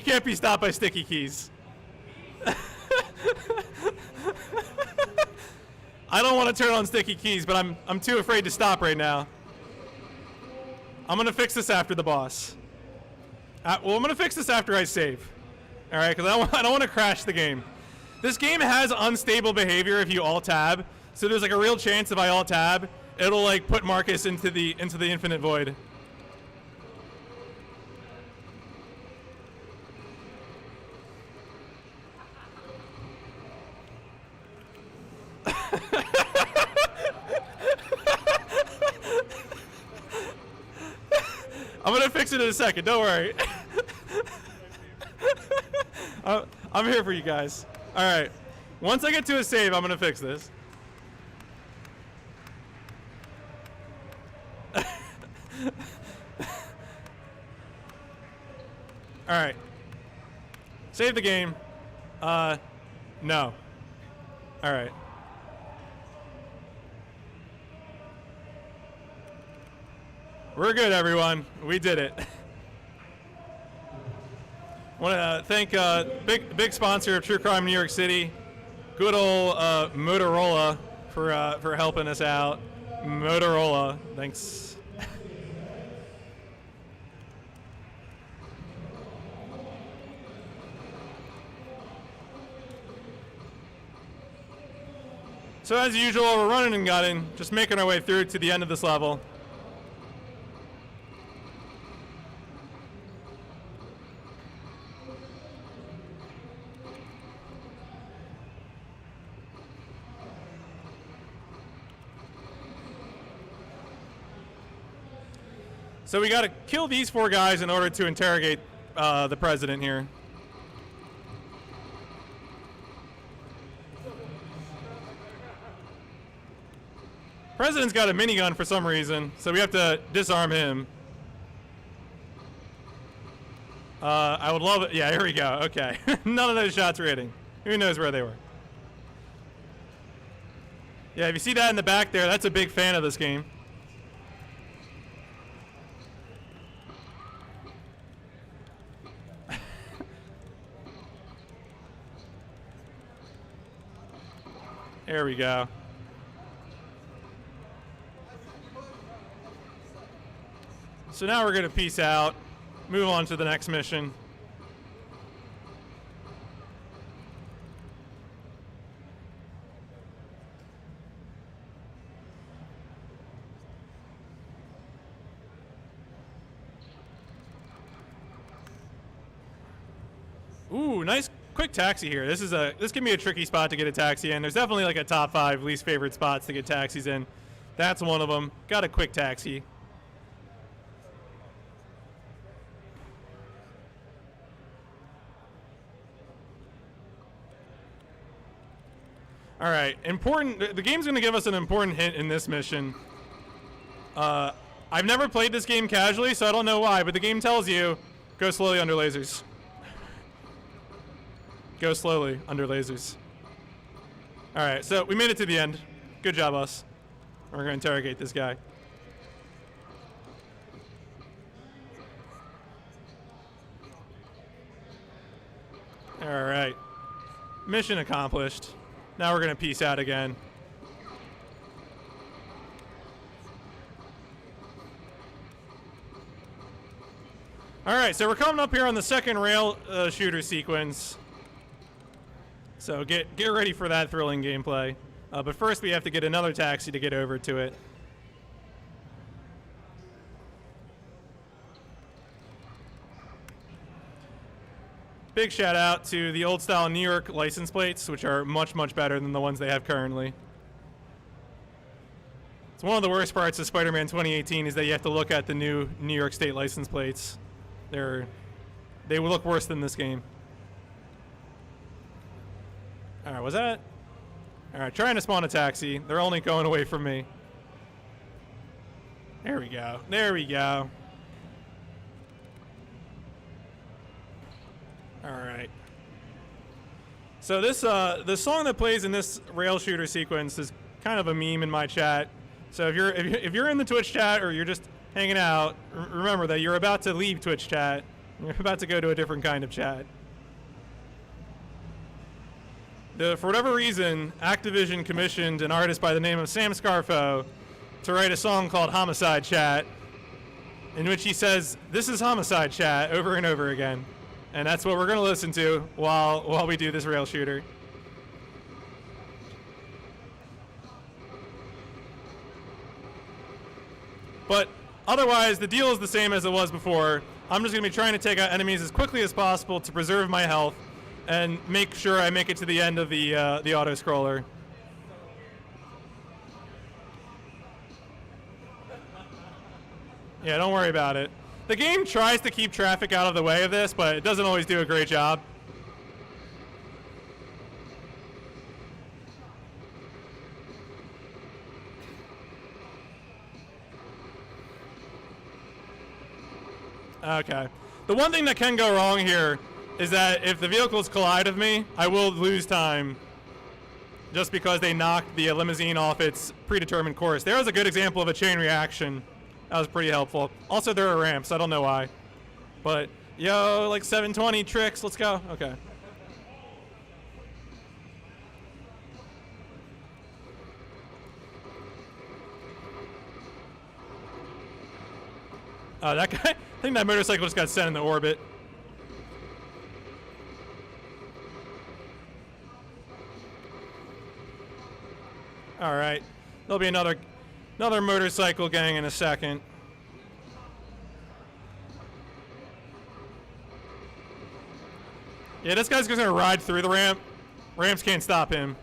can't be stopped by sticky keys. I don't want to turn on sticky keys, but I'm too afraid to stop right now. I'm gonna fix this after the boss. Well, I'm gonna fix this after I save. All right, because I don't want to crash the game. This game has unstable behavior if you alt-tab, so there's like a real chance if I alt-tab, it'll like put Marcus into the infinite void. I'm gonna fix it in a second, don't worry. I'm here for you guys. All right, once I get to a save, I'm gonna fix this. All right, save the game. No. All right. We're good, everyone. We did it. Want to thank big sponsor of True Crime New York City, good old Motorola for helping us out. Motorola, thanks. So as usual, we're running and gunning, just making our way through to the end of this level. So we got to kill these 4 guys in order to interrogate the president here. President's got a minigun for some reason, so we have to disarm him. I would love it. Yeah, here we go. Okay. None of those shots were hitting. Who knows where they were? Yeah, if you see that in the back there, that's a big fan of this game. There we go. So now we're going to peace out, move on to the next mission. Ooh, nice quick taxi here. This can be a tricky spot to get a taxi in. There's definitely like a top 5 least favorite spots to get taxis in. That's one of them. Got a quick taxi. All right, important. The game's going to give us an important hint in this mission. I've never played this game casually, so I don't know why, but the game tells you, go slowly under lasers. Go slowly under lasers. All right, so we made it to the end. Good job, us. We're going to interrogate this guy. All right. Mission accomplished. Now we're going to peace out again. All right, so we're coming up here on the second rail shooter sequence. So get ready for that thrilling gameplay. But first we have to get another taxi to get over to it. Big shout out to the old style New York license plates, which are much, much better than the ones they have currently. It's one of the worst parts of Spider-Man 2018 is that you have to look at the new New York State license plates. They will look worse than this game. All right, was that? All right, trying to spawn a taxi. They're only going away from me. There we go. There we go. All right. So this the song that plays in this rail shooter sequence is kind of a meme in my chat. So if you're in the Twitch chat or you're just hanging out, remember that you're about to leave Twitch chat. You're about to go to a different kind of chat. For whatever reason, Activision commissioned an artist by the name of Sam Scarfo to write a song called Homicide Chat, in which he says, "This is Homicide Chat," over and over again. And that's what we're going to listen to while we do this rail shooter. But otherwise, the deal is the same as it was before. I'm just going to be trying to take out enemies as quickly as possible to preserve my health and make sure I make it to the end of the auto-scroller. Yeah, don't worry about it. The game tries to keep traffic out of the way of this, but it doesn't always do a great job. Okay. The one thing that can go wrong here is that if the vehicles collide with me, I will lose time just because they knocked the limousine off its predetermined course. There was a good example of a chain reaction. That was pretty helpful. Also, there are ramps. I don't know why. But, yo, like 720 tricks. Let's go. Okay. That guy, I think that motorcycle just got sent into orbit. All right. There'll be another motorcycle gang in a second. Yeah, this guy's just gonna ride through the ramp. Ramps can't stop him.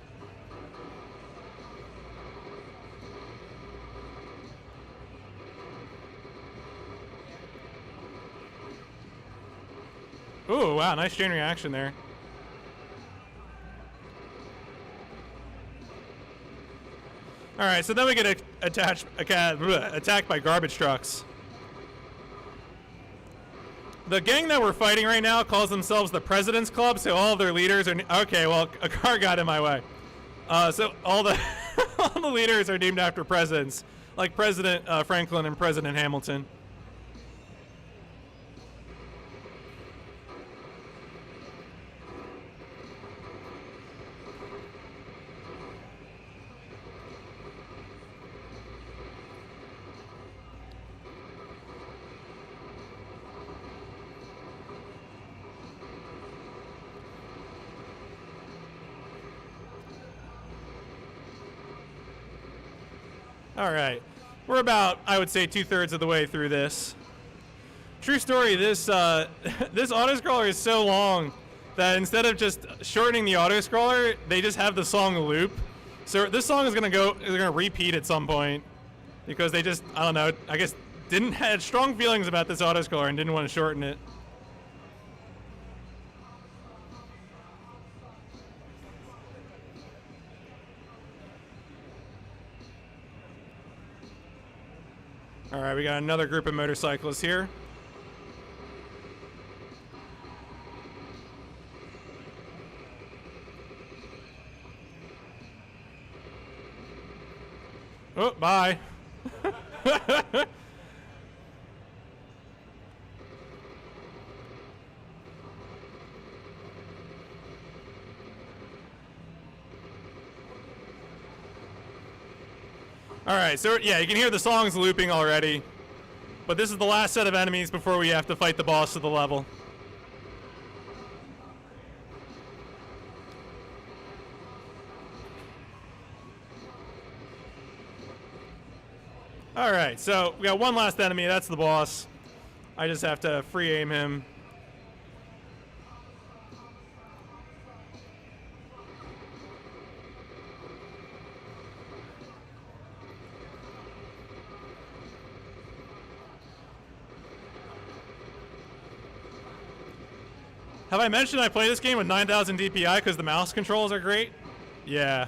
Ooh, wow, nice chain reaction there. All right, so then we get attacked by garbage trucks. The gang that we're fighting right now calls themselves the President's Club, so all of their leaders are... Okay, well, a car got in my way. So all the all the leaders are named after presidents, like President Franklin and President Hamilton. All right, we're about, I would say, 2/3 of the way through this. True story, this this auto-scroller is so long that instead of just shortening the auto-scroller, they just have the song loop. So this song is gonna repeat at some point because they just, I don't know, I guess had strong feelings about this auto-scroller and didn't want to shorten it. All right, we got another group of motorcyclists here. Oh, bye. All right, so yeah, you can hear the songs looping already, but this is the last set of enemies before we have to fight the boss of the level. All right, so we got one last enemy. That's the boss. I just have to free aim him. Have I mentioned I play this game with 9,000 DPI because the mouse controls are great? Yeah,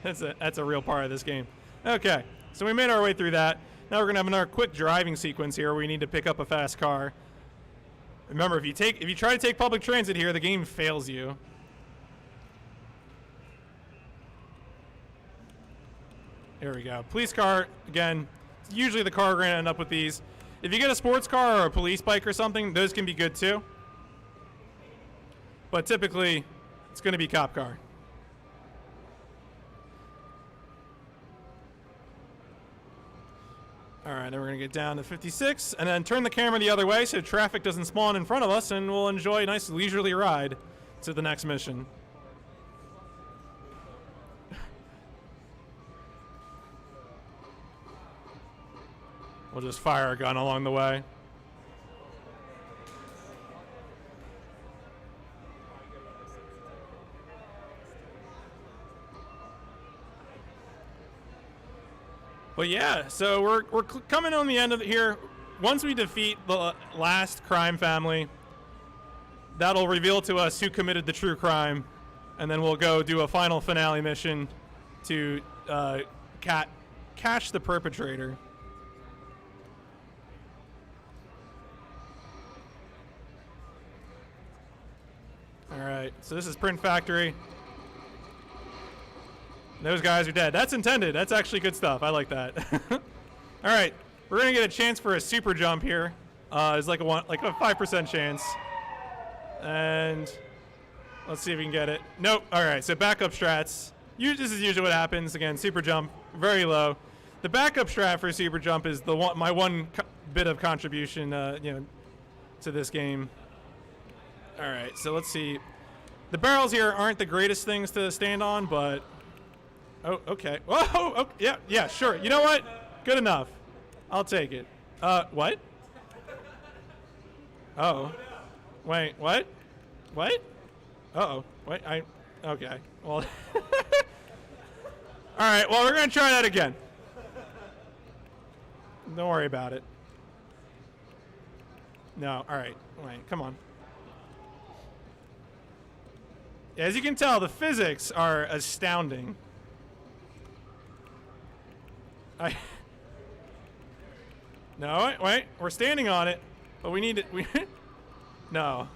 that's a real part of this game. Okay, so we made our way through that. Now we're gonna have another quick driving sequence here where we need to pick up a fast car. Remember, if you try to take public transit here, the game fails you. Here we go. Police car, again, usually the car we're gonna end up with these. If you get a sports car or a police bike or something, those can be good too. But typically, it's going to be cop car. All right, then we're going to get down to 56 and then turn the camera the other way so traffic doesn't spawn in front of us, and we'll enjoy a nice leisurely ride to the next mission. We'll just fire a gun along the way. But yeah, so we're coming on the end of it here. Once we defeat the last crime family, that'll reveal to us who committed the true crime, and then we'll go do a final finale mission to catch the perpetrator. All right, so this is Print Factory. Those guys are dead. That's intended. That's actually good stuff. I like that. All right, we're gonna get a chance for a super jump here. It's like a 5% chance, and let's see if we can get it. Nope. All right, so backup strats. This is usually what happens. Again, super jump, very low. The backup strat for super jump is my one bit of contribution, to this game. All right, so let's see. The barrels here aren't the greatest things to stand on, but. Oh, okay. Whoa, okay. Yeah, sure. You know what? Good enough. I'll take it. What? Uh-oh. Wait, what? What? Uh-oh. Wait, okay. Well. All right, well, we're going to try that again. Don't worry about it. No, all right. Wait, come on. As you can tell, the physics are astounding. No, wait. We're standing on it, but we need to. No.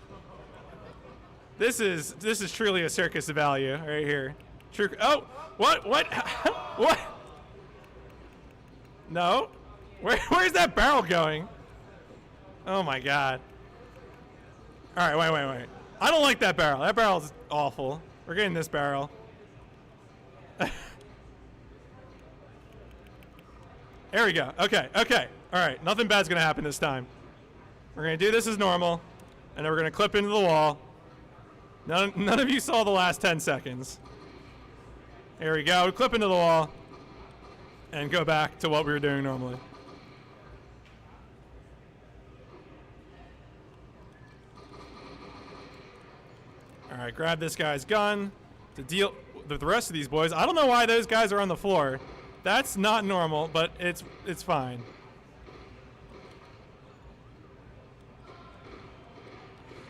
This is truly a circus of value right here. True. Oh, what? What? No. Where's that barrel going? Oh my god. All right, wait. I don't like that barrel. That barrel's awful. We're getting this barrel. There we go. Okay. All right. Nothing bad's gonna happen this time. We're gonna do this as normal, and then we're gonna clip into the wall. None of you saw the last 10 seconds. Here we go. Clip into the wall, and go back to what we were doing normally. All right. Grab this guy's gun to deal with the rest of these boys. I don't know why those guys are on the floor. That's not normal, but it's fine.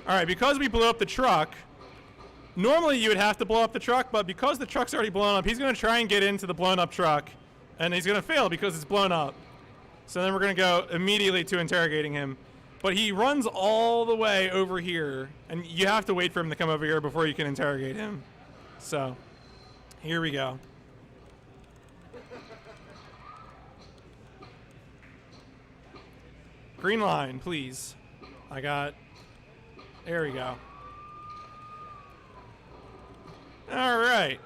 All right, because we blew up the truck, normally you would have to blow up the truck, but because the truck's already blown up, he's going to try and get into the blown up truck, and he's going to fail because it's blown up. So then we're going to go immediately to interrogating him. But he runs all the way over here, and you have to wait for him to come over here before you can interrogate him. So here we go. Green line, please. There we go. All right.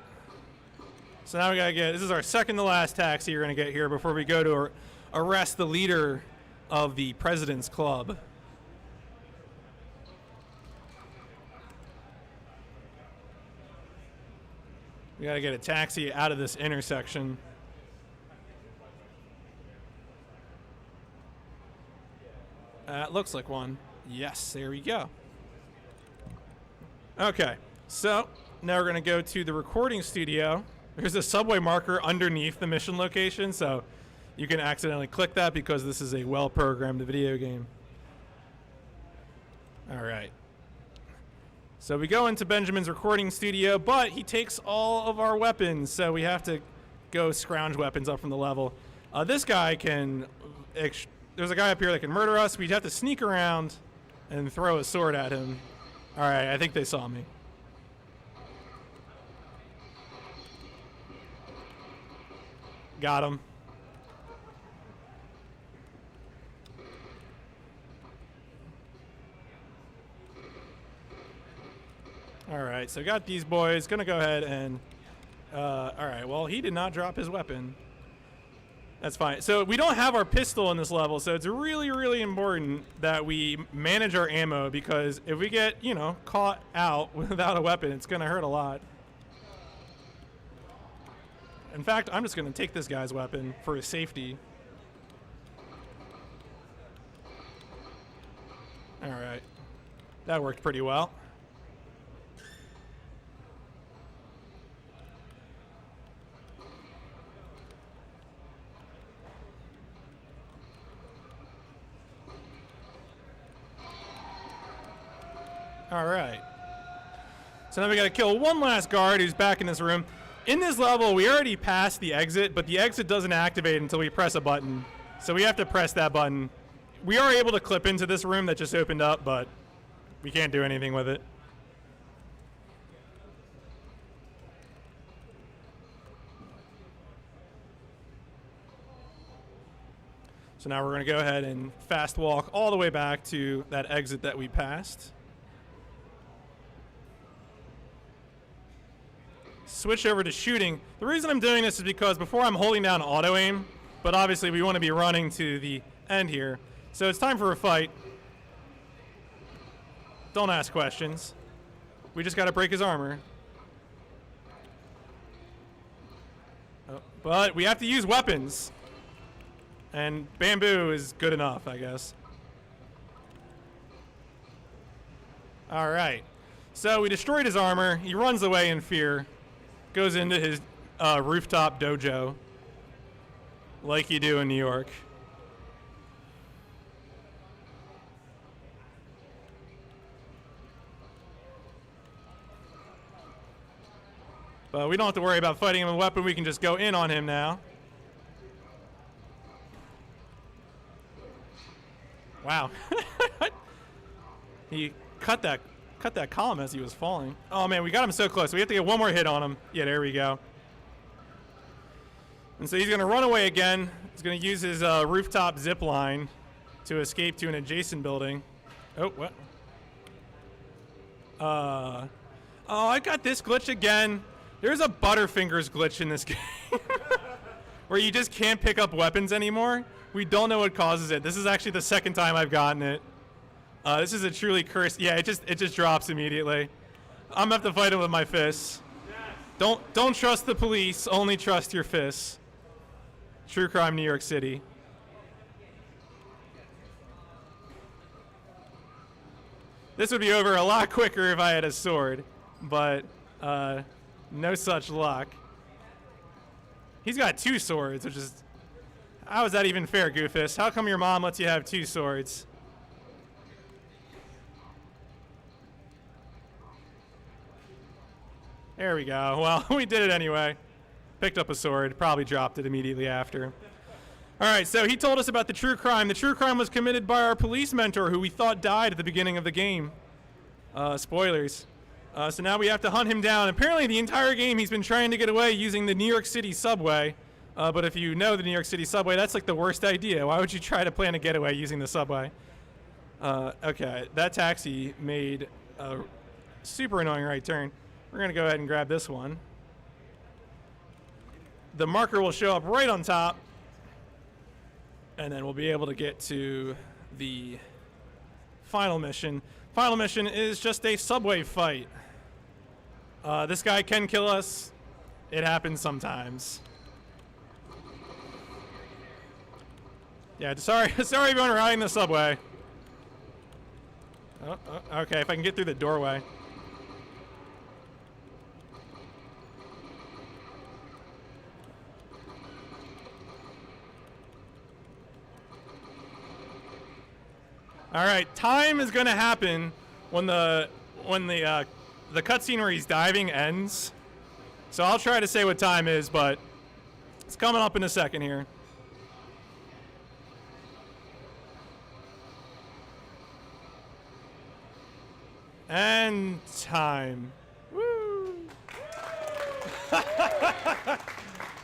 So now we gotta this is our second to last taxi you're gonna get here before we go to arrest the leader of the President's Club. We gotta get a taxi out of this intersection. Looks like one. Yes, there we go. Okay, so now we're gonna go to the recording studio. There's a subway marker underneath the mission location, so you can accidentally click that because this is a well-programmed video game. All right. So we go into Benjamin's recording studio, but he takes all of our weapons, so we have to go scrounge weapons up from the level. This guy can... There's a guy up here that can murder us. We'd have to sneak around and throw a sword at him. All right, I think they saw me. Got him. All right, so got these boys. Gonna go ahead and... all right, well, he did not drop his weapon. That's fine. So we don't have our pistol in this level, so it's really, really important that we manage our ammo because if we get, you know, caught out without a weapon, it's going to hurt a lot. In fact, I'm just going to take this guy's weapon for his safety. All right. That worked pretty well. All right. So now we got to kill one last guard who's back in this room. In this level, we already passed the exit, but the exit doesn't activate until we press a button. So we have to press that button. We are able to clip into this room that just opened up, but we can't do anything with it. So now we're going to go ahead and fast walk all the way back to that exit that we passed. Switch over to shooting. The reason I'm doing this is because before I'm holding down auto aim, but obviously we want to be running to the end here. So it's time for a fight. Don't ask questions. We just got to break his armor. Oh, but we have to use weapons. And bamboo is good enough, I guess. All right. So we destroyed his armor. He runs away in fear. Goes into his rooftop dojo, like you do in New York. But we don't have to worry about fighting him with a weapon. We can just go in on him now. Wow. He cut that column as he was falling. Oh man, we got him so close. We have to get one more hit on him. Yeah, there we go. And so he's going to run away again. He's going to use his rooftop zip line to escape to an adjacent building. Oh, what? Oh, I got this glitch again. There's a Butterfingers glitch in this game where you just can't pick up weapons anymore. We don't know what causes it. This is actually the second time I've gotten it. This is a truly cursed. Yeah, it just drops immediately. I'm gonna have to fight it with my fists. Yes. Don't trust the police. Only trust your fists. True crime, New York City. This would be over a lot quicker if I had a sword, but no such luck. He's got 2 swords, which is... How is that even fair, Goofus? How come your mom lets you have 2 swords? There we go. Well, we did it anyway. Picked up a sword, probably dropped it immediately after. All right, so he told us about the true crime. The true crime was committed by our police mentor, who we thought died at the beginning of the game. Spoilers. So now we have to hunt him down. Apparently the entire game he's been trying to get away using the New York City subway. But if you know the New York City subway, that's like the worst idea. Why would you try to plan a getaway using the subway? Okay, that taxi made a super annoying right turn. We're going to go ahead and grab this one. The marker will show up right on top. And then we'll be able to get to the final mission. Final mission is just a subway fight. This guy can kill us. It happens sometimes. Yeah, sorry everyone riding the subway. Oh, okay, if I can get through the doorway. All right, time is gonna happen when the cutscene where he's diving ends. So I'll try to say what time is, but it's coming up in a second here. And time. Woo!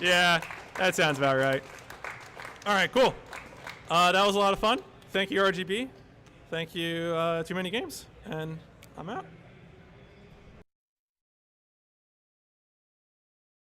Yeah, that sounds about right. All right, cool. That was a lot of fun. Thank you, RGB. Thank you, Too Many Games. And I'm out.